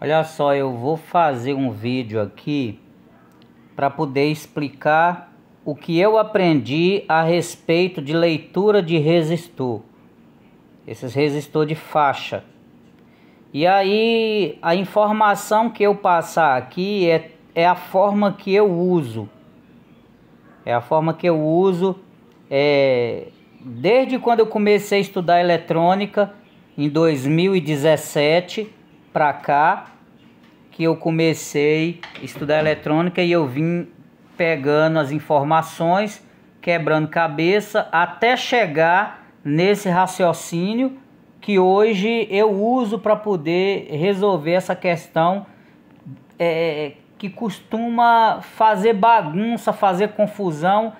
Olha só, eu vou fazer um vídeo aqui para poder explicar o que eu aprendi a respeito de leitura de resistor. Esses resistor de faixa. E aí a informação que eu passar aqui é a forma que eu uso. É a forma que eu uso desde quando eu comecei a estudar eletrônica em 2017 para cá, que eu comecei a estudar eletrônica e eu vim pegando as informações, quebrando cabeça até chegar nesse raciocínio que hoje eu uso para poder resolver essa questão que costuma fazer bagunça, fazer confusão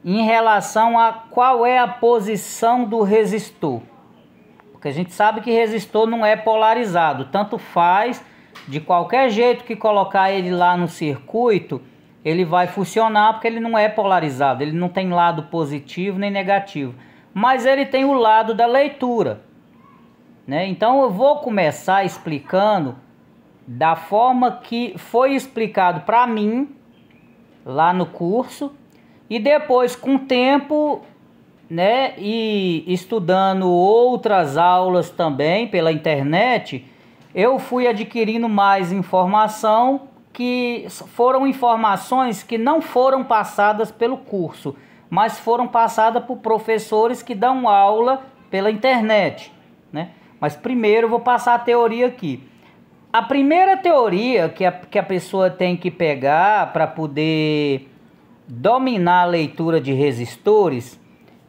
em relação a qual é a posição do resistor. Porque a gente sabe que resistor não é polarizado, tanto faz, de qualquer jeito que colocar ele lá no circuito, ele vai funcionar porque ele não é polarizado, ele não tem lado positivo nem negativo, mas ele tem o lado da leitura, né? Então eu vou começar explicando da forma que foi explicado para mim lá no curso, e depois com o tempo, né, e estudando outras aulas também pela internet, eu fui adquirindo mais informação, que foram informações que não foram passadas pelo curso, mas foram passadas por professores que dão aula pela internet, né? Mas primeiro eu vou passar a teoria aqui. A primeira teoria que a pessoa tem que pegar para poder dominar a leitura de resistores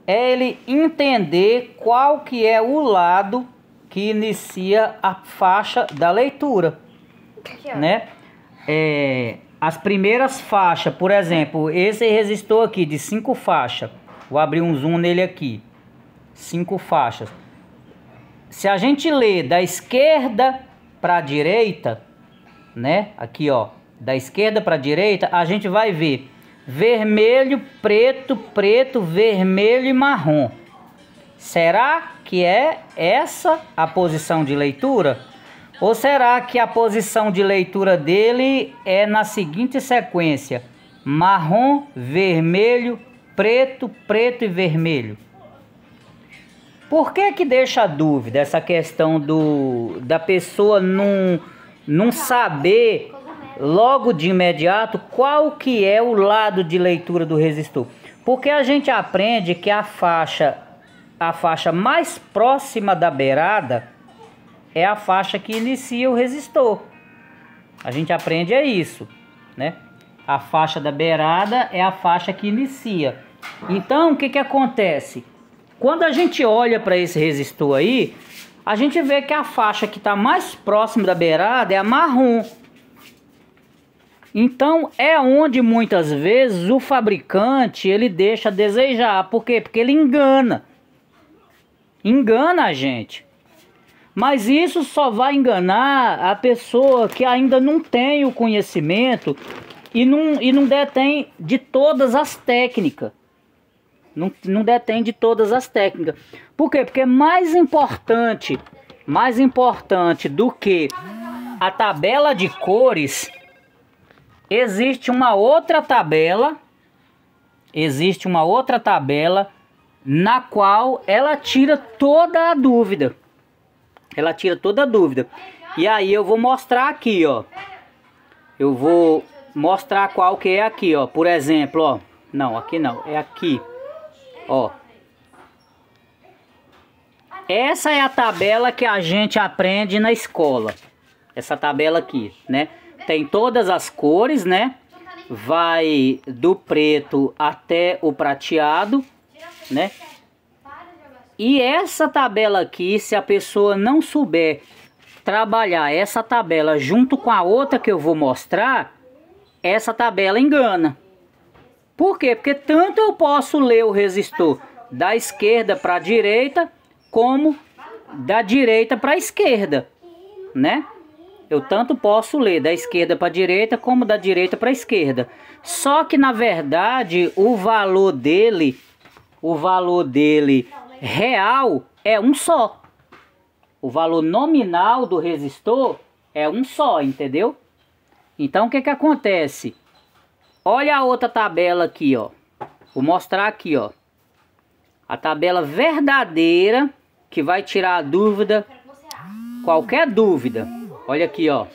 é ele entender qual que é o lado que inicia a faixa da leitura, né? As primeiras faixas, por exemplo, esse resistor aqui de 5 faixas, vou abrir um zoom nele aqui, 5 faixas. Se a gente ler da esquerda para a direita, né? Aqui, ó, da esquerda para a direita, a gente vai ver vermelho, preto, preto, vermelho e marrom. Será que é essa a posição de leitura? Ou será que a posição de leitura dele é na seguinte sequência: marrom, vermelho, preto, preto e vermelho? Por que deixa a dúvida essa questão da pessoa não saber logo de imediato qual que é o lado de leitura do resistor? Porque a gente aprende que a faixa mais próxima da beirada é a faixa que inicia o resistor. A gente aprende isso, né? A faixa da beirada é a faixa que inicia. Então, o que acontece? Quando a gente olha para esse resistor aí, a gente vê que a faixa que está mais próxima da beirada é a marrom. Então é onde muitas vezes o fabricante ele deixa a desejar. Por quê? Porque ele engana a gente. Mas isso só vai enganar a pessoa que ainda não tem o conhecimento e não detém de todas as técnicas. Não detém de todas as técnicas. Por quê? Porque mais importante do que a tabela de cores, existe uma outra tabela na qual ela tira toda a dúvida. E aí eu vou mostrar aqui, ó. Eu vou mostrar qual que é aqui, ó. Por exemplo, ó. Não, aqui não, é aqui. Ó. Essa é a tabela que a gente aprende na escola. Essa tabela aqui, né? Tem todas as cores, né? Vai do preto até o prateado, né? E essa tabela aqui, se a pessoa não souber trabalhar essa tabela junto com a outra que eu vou mostrar, essa tabela engana. Por quê? Porque tanto eu posso ler o resistor da esquerda para a direita, como da direita para a esquerda, né? Eu tanto posso ler da esquerda para a direita, como da direita para a esquerda. Só que na verdade o valor dele real é um só. O valor nominal do resistor é um só, entendeu? Então o que que acontece? Olha a outra tabela aqui, ó. Vou mostrar aqui, ó. A tabela verdadeira, que vai tirar a dúvida, qualquer dúvida. Olha aqui, ó.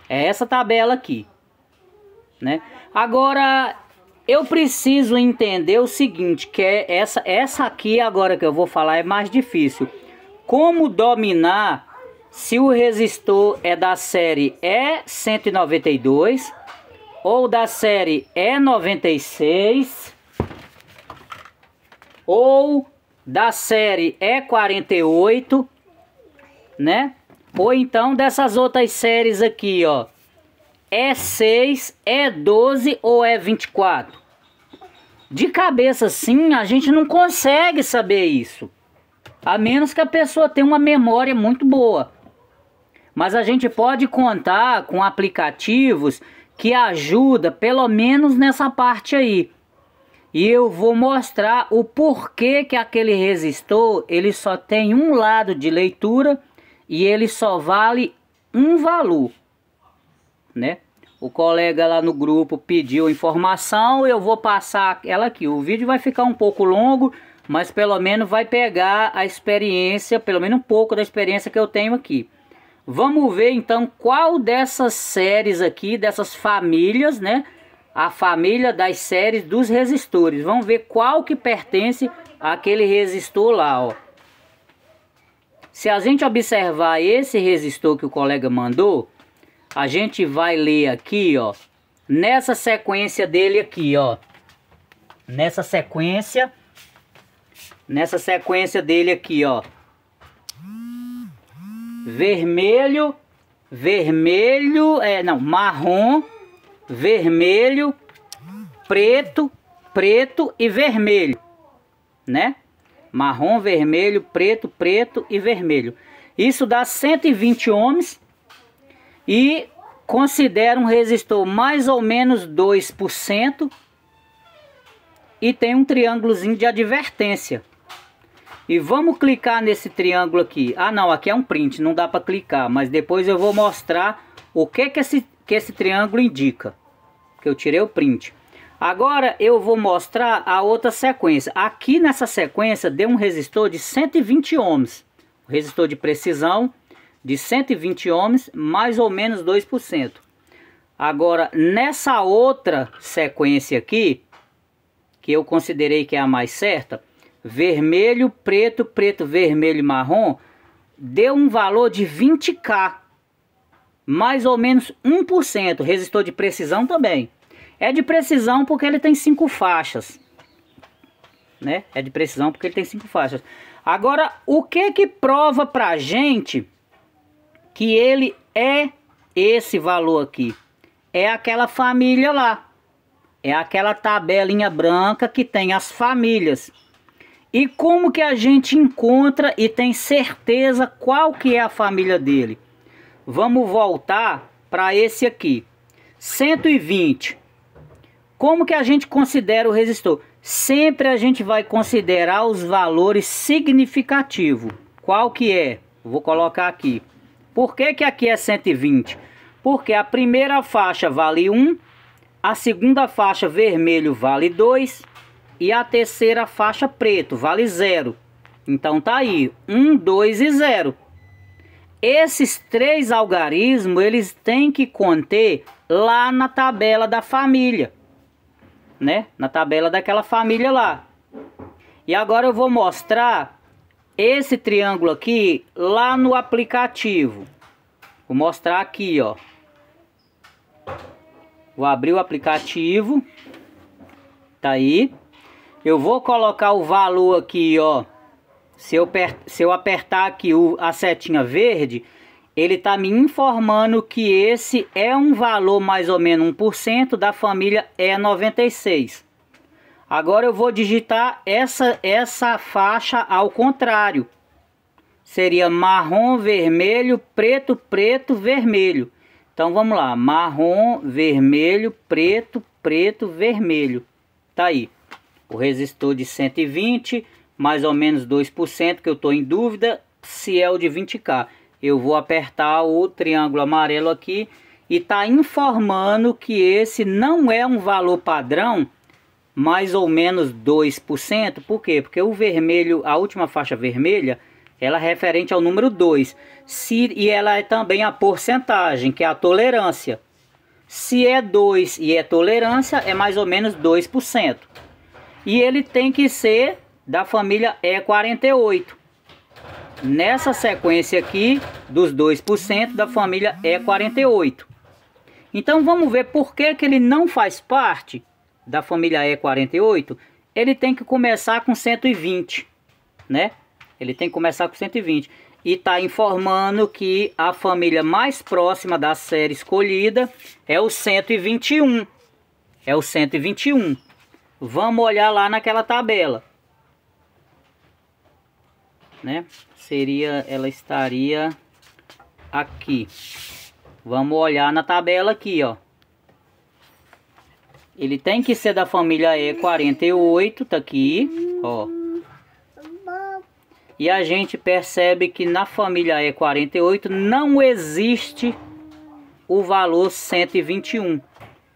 É essa tabela aqui, né? Agora, eu preciso entender o seguinte, que é essa aqui agora que eu vou falar é mais difícil. Como dominar se o resistor é da série E192 ou da série E96 ou da série E48, né? Ou então dessas outras séries aqui, ó. E6, E12 ou E24. De cabeça assim, a gente não consegue saber isso. A menos que a pessoa tenha uma memória muito boa. Mas a gente pode contar com aplicativos que ajudam pelo menos nessa parte aí. E eu vou mostrar o porquê que aquele resistor ele só tem um lado de leitura e ele só vale um valor, né? O colega lá no grupo pediu informação, eu vou passar ela aqui. O vídeo vai ficar um pouco longo, mas pelo menos vai pegar a experiência, pelo menos um pouco da experiência que eu tenho aqui. Vamos ver então qual dessas séries aqui, dessas famílias, né? A família das séries dos resistores. Vamos ver qual que pertence àquele resistor lá, ó. Se a gente observar esse resistor que o colega mandou, a gente vai ler aqui, ó, nessa sequência dele aqui, ó. Nessa sequência dele aqui, ó. Vermelho, marrom, vermelho, preto, preto e vermelho, né? Marrom, vermelho, preto, preto e vermelho. Isso dá 120 ohms e considera um resistor mais ou menos 2% e tem um triângulozinho de advertência. E vamos clicar nesse triângulo aqui. Ah não, aqui é um print, não dá para clicar, mas depois eu vou mostrar o que esse triângulo indica. Que eu tirei o print. Agora eu vou mostrar a outra sequência. Aqui nessa sequência deu um resistor de 120 ohms. Resistor de precisão de 120 ohms, mais ou menos 2%. Agora nessa outra sequência aqui, que eu considerei que é a mais certa, vermelho, preto, preto, vermelho e marrom, deu um valor de 20K. Mais ou menos 1%. Resistor de precisão também. É de precisão porque ele tem 5 faixas. Né? É de precisão porque ele tem 5 faixas. Agora, o que prova pra gente que ele é esse valor aqui? É aquela família lá. É aquela tabelinha branca que tem as famílias. E como que a gente encontra e tem certeza qual que é a família dele? Vamos voltar para esse aqui. 120. Como que a gente considera o resistor? Sempre a gente vai considerar os valores significativos. Qual que é? Vou colocar aqui. Por que que aqui é 120? Porque a primeira faixa vale 1, a segunda faixa vermelho vale 2 e a terceira faixa preto vale 0. Então tá aí, 1, 2 e 0. Esses 3 algarismos eles têm que conter lá na tabela da família, né? Na tabela daquela família lá. E agora eu vou mostrar esse triângulo aqui lá no aplicativo. Vou mostrar aqui, ó. Vou abrir o aplicativo. Tá aí. Eu vou colocar o valor aqui, ó. Se eu apertar aqui a setinha verde, ele está me informando que esse é um valor mais ou menos 1% da família E96. Agora eu vou digitar essa faixa ao contrário. Seria marrom, vermelho, preto, preto, vermelho. Então vamos lá, marrom, vermelho, preto, preto, vermelho. Tá aí, o resistor de 120, mais ou menos 2%, que eu estou em dúvida se é o de 20K. eu vou apertar o triângulo amarelo aqui e está informando que esse não é um valor padrão, mais ou menos 2%. Por quê? Porque o vermelho, a última faixa vermelha, ela é referente ao número 2. E ela é também a porcentagem, que é a tolerância. Se é 2 e é tolerância, é mais ou menos 2%. E ele tem que ser da família E48. Nessa sequência aqui, dos 2% da família E48. Então vamos ver por que que ele não faz parte da família E48. Ele tem que começar com 120, né? Ele tem que começar com 120. E está informando que a família mais próxima da série escolhida é o 121. É o 121. Vamos olhar lá naquela tabela, né? Ela estaria aqui. Vamos olhar na tabela aqui, ó. Ele tem que ser da família E48, tá aqui, ó. E a gente percebe que na família E48 não existe o valor 121. O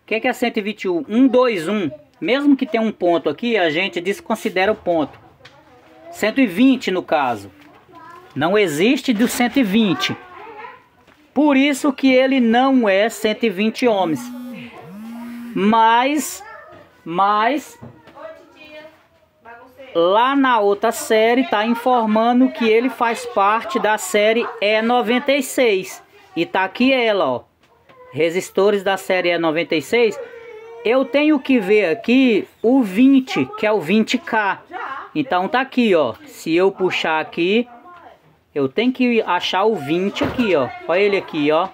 que é 121? 121. Mesmo que tenha um ponto aqui, a gente desconsidera o ponto. 120 no caso. Não existe do 120. Por isso que ele não é 120 homens. Mas lá na outra série está informando que ele faz parte da série E96. E tá aqui ela, ó. Resistores da série E96. Eu tenho que ver aqui o 20, que é o 20K. Então tá aqui, ó. Se eu puxar aqui, eu tenho que achar o 20 aqui, ó. Olha ele aqui, ó.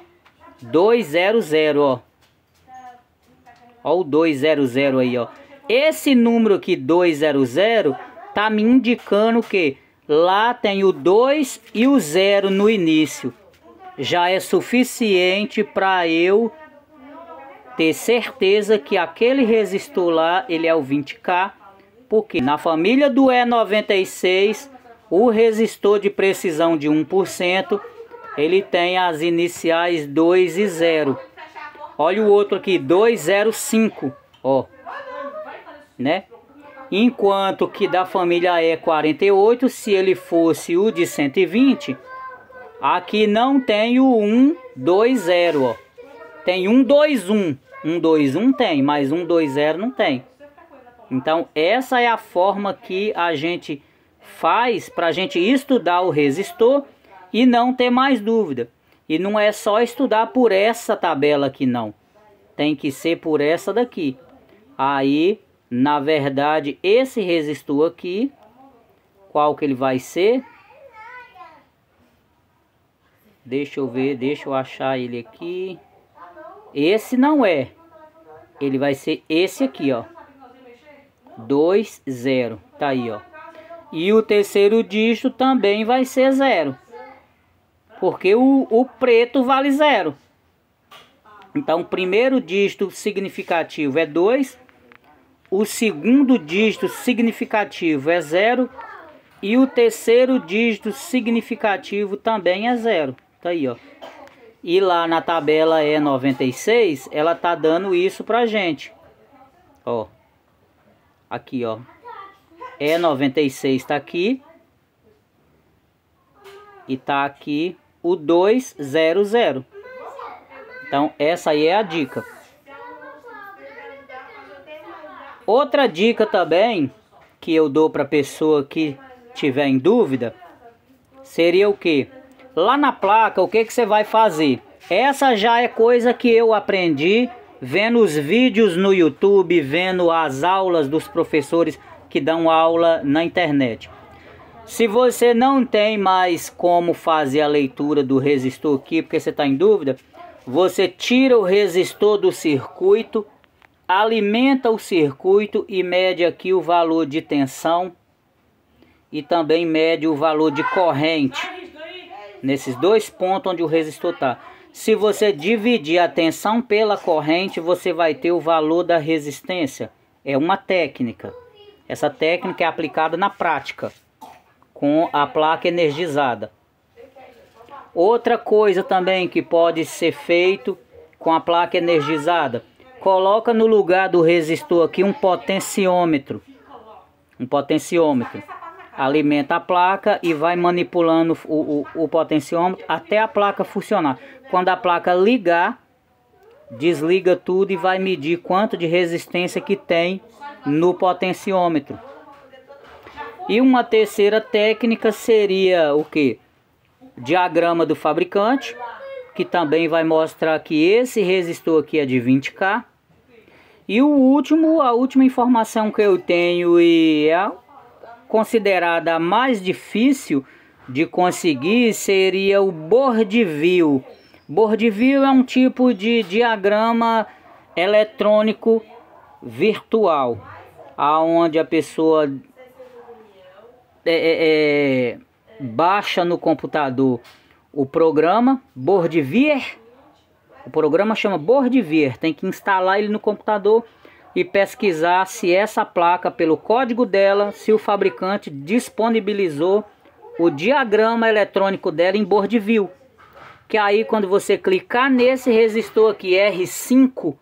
200, ó. Ó o 200 aí, ó. Esse número aqui, 200, tá me indicando que lá tem o 2 e o 0 no início. Já é suficiente para eu ter certeza que aquele resistor lá, ele é o 20K. Porque na família do E96, o resistor de precisão de 1%, ele tem as iniciais 2 e 0. Olha o outro aqui, 205, ó, né? Enquanto que da família E48, se ele fosse o de 120, aqui não tem o 120, ó. Tem 121, 121 tem, mas 120 não tem. Então essa é a forma que a gente faz para a gente estudar o resistor e não ter mais dúvida. E não é só estudar por essa tabela aqui não. Tem que ser por essa daqui. Aí, na verdade, esse resistor aqui, qual que ele vai ser? Deixa eu ver, deixa eu achar ele aqui. Esse não é. Ele vai ser esse aqui, ó. 20, tá aí, ó. E o terceiro dígito também vai ser 0. Porque o preto vale 0. Então o primeiro dígito significativo é 2. O segundo dígito significativo é 0. E o terceiro dígito significativo também é 0. Tá aí, ó. E lá na tabela E96, ela tá dando isso pra gente. Ó. Aqui, ó. E96 tá aqui. E tá aqui o 200. Então essa aí é a dica. Outra dica também que eu dou para pessoa que tiver em dúvida seria o que? Lá na placa, o que que você vai fazer? Essa já é coisa que eu aprendi vendo os vídeos no YouTube, vendo as aulas dos professores que dão aula na internet. Se você não tem mais como fazer a leitura do resistor aqui, porque você está em dúvida, você tira o resistor do circuito, alimenta o circuito e mede aqui o valor de tensão e também mede o valor de corrente nesses dois pontos onde o resistor está. Se você dividir a tensão pela corrente, você vai ter o valor da resistência. É uma técnica. Essa técnica é aplicada na prática com a placa energizada. Outra coisa também que pode ser feito com a placa energizada, coloca no lugar do resistor aqui um potenciômetro. Um potenciômetro. Alimenta a placa e vai manipulando o potenciômetro até a placa funcionar. Quando a placa ligar, desliga tudo e vai medir quanto de resistência que tem no potenciômetro. E uma terceira técnica seria o que? Diagrama do fabricante, que também vai mostrar que esse resistor aqui é de 20K. E a última informação que eu tenho e é considerada a mais difícil de conseguir seria o board view. Board view é um tipo de diagrama eletrônico virtual, aonde a pessoa baixa no computador o programa Boardviewer. O programa chama Boardviewer. Tem que instalar ele no computador e pesquisar se essa placa, pelo código dela, se o fabricante disponibilizou o diagrama eletrônico dela em Boardview. Que aí quando você clicar nesse resistor aqui R5,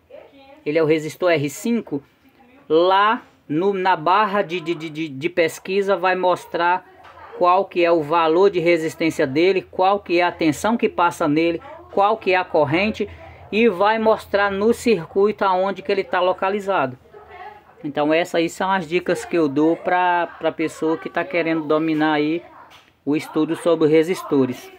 ele é o resistor R5, lá na barra de pesquisa vai mostrar qual que é o valor de resistência dele, qual que é a tensão que passa nele, qual que é a corrente, e vai mostrar no circuito aonde que ele está localizado. Então essas aí são as dicas que eu dou para a pessoa que está querendo dominar aí o estudo sobre resistores.